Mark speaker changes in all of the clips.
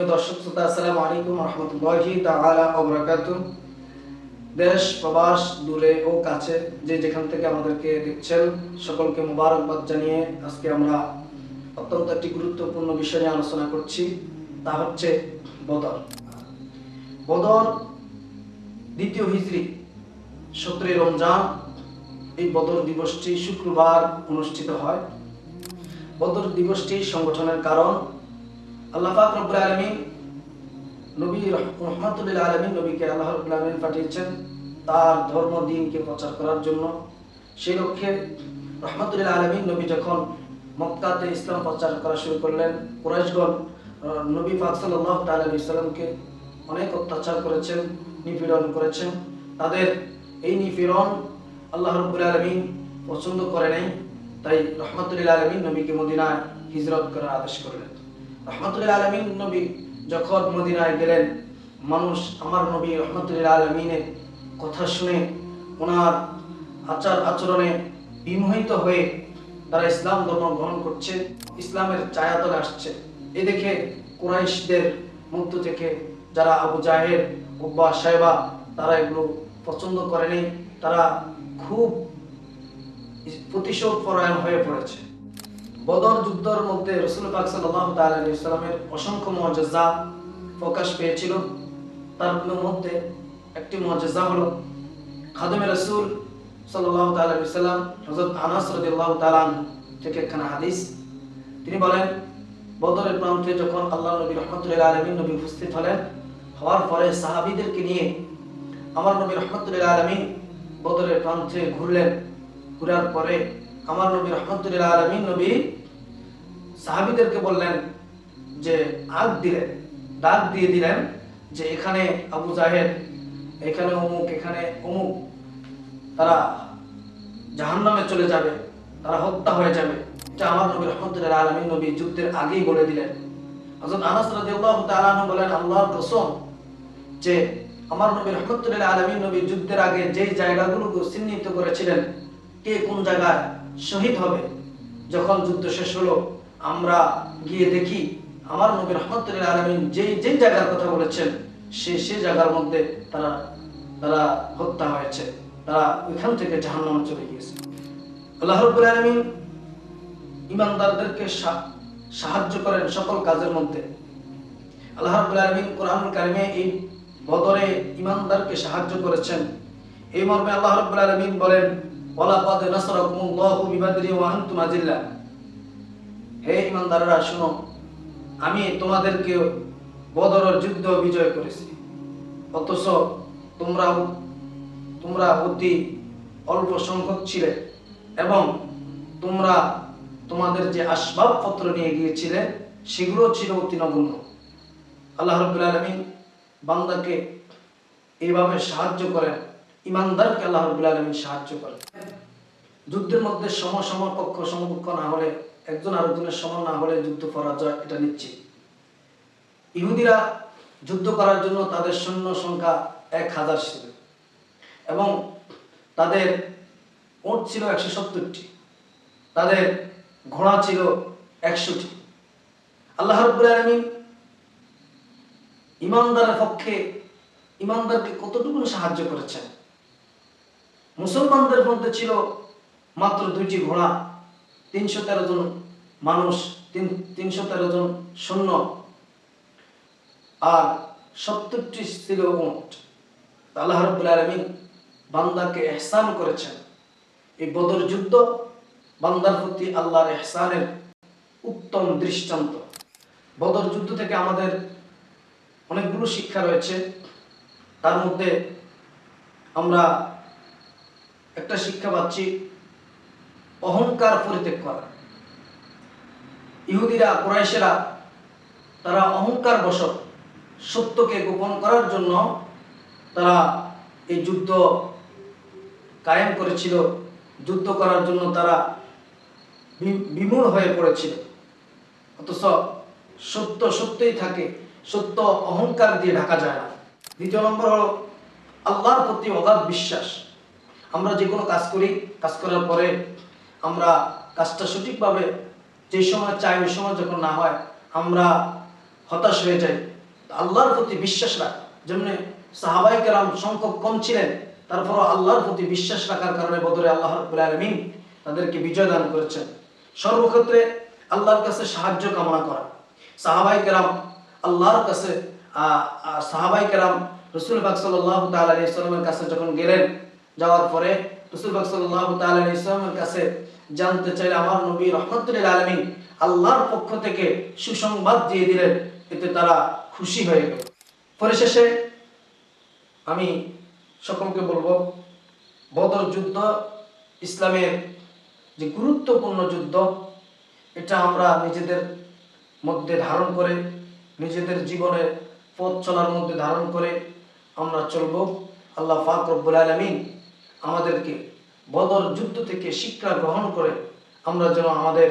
Speaker 1: দর্শক শ্রোতা, আসসালামু আলাইকুম রহমতুল্লাহি তাআলা ওয়া বারাকাতুহু। দেশ প্রবাস দূরে ও কাছে যে যেখান থেকে আমাদেরকে দেখছেন সকলকে মোবারকবাদ জানিয়ে আজকে আমরা অত্যন্ত একটি গুরুত্বপূর্ণ বিষয় নিয়ে আলোচনা করছি, তা হচ্ছে বদর। বদর দ্বিতীয় হিজরি 17 রমজান এই বদর দিবসটি শুক্রবার অনুষ্ঠিত হয়। বদর দিবসটি সংগঠনের কারণ আল্লাহ পাক রব্বুল আলামিন নবী রাহমাতুল লিল আলামিন নবীকে আল্লাহ রাব্বুল আলামিন পাঠিয়েছেন তার ধর্ম দ্বীনকে প্রচার করার জন্য। সেই লক্ষ্যে রাহমাতুল লিল আলামিন নবী যখন মক্কাতে ইসলাম প্রচার করা শুরু করলেন, কুরাইশগণ নবী পাক সাল্লাল্লাহু তাআলা আলাইহি সাল্লামকে অনেক অত্যাচার করেছেন, নিপীড়ন করেছেন। তাদের এই নিপীড়ন আল্লাহ রাব্বুল আলামিন পছন্দ করে নাই, তাই রাহমাতুল লিল আলামিন নবীকে মদিনায় হিজরত করার আদেশ করলেন। রাহমাতুল লিল আলামিন নবী যখন মদিনায় গেলেন, মানুষ আমার নবী রাহমাতুল লিল আলামিনের কথা শুনে ওনার আচার আচরণে বিমোহিত হয়ে তারা ইসলাম ধর্ম গ্রহণ করছে, ইসলামের ছায়াতলে আসছে। এই দেখে কুরাইশদের মধ্য থেকে যারা আবু জাহেল, উতবা, শাইবা তারা এগুলো পছন্দ করেনি। তারা খুব প্রতিশোধ পরায়ণ হয়ে পড়েছে। বদর যুদ্ধের মধ্যে রাসূল পাক সাল্লাল্লাহু তাআলা আলাইহি ওয়াসাল্লামের অসংখ্য মুআজিজা প্রকাশ পেয়েছিল। তার মধ্যে একটি মুআজিজা হলো খাদেমে রাসূল সাল্লাল্লাহু তাআলা আলাইহি ওয়াসাল্লাম হযরত আনাস রাদিয়াল্লাহু তাআলা আনহু থেকে একখানা হাদিস। তিনি বলেন, বদরের প্রান্তে যখন আল্লাহ নবী রাহমাতুল লিল আলামিন নবী উপস্থিত হওয়ার পরে সাহাবীদেরকে নিয়ে আমার নবী রাহমাতুল লিল আলামিন বদরের প্রান্তে ঘুরার পরে আমার নবী রাহমাতুল লিল আলামিন নবী সাহাবীদেরকে বললেন যে ডাক দিয়ে দিলেন যে এখানে আবু জাহেল, এখানে অমুক, এখানে অমুক, তারা জাহান্নামে চলে যাবে, তারা হত্যা হয়ে যাবে। এটা আমার নবী রাহমাতুল লিল আলামিন নবী যুদ্ধের আগেই বলে দিলেন। হযরত আনাস রাদিয়াল্লাহু তাআলা আনহু বলেন, আল্লাহর কসম যে আমার নবী রাহমাতুল লিল আলামিন নবী যুদ্ধের আগে যেই জায়গাগুলোকে চিহ্নিত করেছিলেন কে কোন জায়গায় শহীদ হবে, যখন যুদ্ধ শেষ হলো আমরা গিয়ে দেখি আমার নবী রাহমাতুল লিল আলামিন যেই জায়গার কথা বলেছেন সেই জায়গার মধ্যে তারা হত্যা হয়েছে, তারা ওইখান থেকে জাহান্নামে চলে গিয়েছে। আল্লাহ রাব্বুল আলামিন ঈমানদারদেরকে সাহায্য করেন সকল কাজের মধ্যে। আল্লাহ রাব্বুল আলামিন কোরআনুল কারীমে এই বদরে ঈমানদারকে সাহায্য করেছেন। এই মর্মে আল্লাহ রাব্বুল আলামিন বলেন, ওয়ালাকাদ নাসরাকুমুল্লাহু বিবাদরি ওয়া আনতুম আযিল্লা। হে ঈমানদাররা শুনো, আমি তোমাদেরকে বদরের যুদ্ধ বিজয় করেছি, অথচ তোমরা অতি অল্প সংখ্যক ছিলে এবং তোমরা তোমাদের যে আসবাবপত্র নিয়ে গিয়েছিলে সেগুলো ছিল অতি নগণ্য। আল্লাহ রাব্বুল আলামিন বান্দাকে এইভাবে সাহায্য করেন, ঈমানদারকে আল্লাহ রাব্বুল আলামিন সাহায্য করেন। যুদ্ধের মধ্যে সমপক্ষ না হলে, একজন আরেকজনের সমান না হলে যুদ্ধ পরাজয় এটা নিশ্চিত। ইহুদিরা যুদ্ধ করার জন্য তাদের সৈন্য সংখ্যা 1000 ছিল এবং তাদের উট ছিল 170টি, তাদের ঘোড়া ছিল 100টি। আল্লাহ রাব্বুল আলামিন ঈমানদারের পক্ষে ঈমানদারকে কতটুকু সাহায্য করেছেন। মুসলমানদের মধ্যে ছিল মাত্র 2টি ঘোড়া, 313 জন মানুষ, 313 জন সৈন্য, আর 70টি ছিল উট। আল্লাহ রাব্বুল আলামিন বান্দাকে ইহসান করেছেন। এই বদর যুদ্ধ বান্দার প্রতি আল্লাহর ইহসানের উত্তম দৃষ্টান্ত। বদর যুদ্ধ থেকে আমাদের অনেকগুলো শিক্ষা রয়েছে। তার মধ্যে আমরা একটা শিক্ষা পাচ্ছি, অহংকার পরিত্যাগ করা। ইহুদিরা, কুরাইশেরা তারা অহংকার বশত সত্যকে গোপন করার জন্য তারা এই যুদ্ধ কায়েম করেছিল। যুদ্ধ করার জন্য তারা বিমূঢ় হয়ে পড়েছিল, অথচ সত্য সত্যই থাকে, সত্য অহংকার দিয়ে ঢাকা যায় না। দ্বিতীয় নম্বর হলো আল্লাহর প্রতি অগাধ বিশ্বাস। আমরা যে কোনো কাজ করি, কাজ করার পরে আমরা কাজটা সঠিকভাবে যে সময় চাই ওই সময় যখন না হয় আমরা হতাশ হয়ে যাই, আল্লাহর প্রতি বিশ্বাস রাখা, যেমন সাহাবায়ে কেরাম সংখ্যক কম ছিলেন, তারপর আল্লাহর প্রতি বিশ্বাস রাখার কারণে বদরে আল্লাহ রাব্বুল আলামিন তাদেরকে বিজয় দান করেছেন। সর্বক্ষেত্রে আল্লাহর কাছে সাহায্য কামনা করা। সাহাবায়ে কেরাম আল্লাহর কাছে সাহাবায়ে কেরাম রাসূল পাক সাল্লাল্লাহু তাআলা আলাইহি সাল্লামের কাছে যখন গেলেন, যাওয়ার পরে রাসূল পাক সাল্লাল্লাহু তাআলা আলাইহি সাল্লামের কাছে জানতে চাইলে আমার নবী রাহমাতুল লিল আলামিন আল্লাহর পক্ষ থেকে সুসংবাদ দিয়ে দিলেন, এতে তারা খুশি হয়ে গেল। পরিশেষে আমি সকলকে বলবো, বদর যুদ্ধ ইসলামের যে গুরুত্বপূর্ণ যুদ্ধ, এটা আমরা নিজেদের মধ্যে ধারণ করে, নিজেদের জীবনের পথ চলার মধ্যে ধারণ করে আমরা চলব। আল্লাহ পাক রব্বুল আলামিন আমাদেরকে বদর যুদ্ধ থেকে শিক্ষা গ্রহণ করে আমরা যেন আমাদের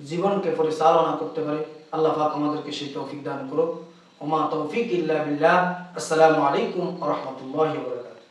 Speaker 1: জীবনকে পরিচালনা করতে পারি। আল্লাহ পাক আমাদেরকে সেই তৌফিক দান করুক। ওমা তৌফিক ইল্লা বিল্লাহ। আসসালামু আলাইকুম ওয়া রাহমাতুল্লাহি ওয়া বারাকাতুহু।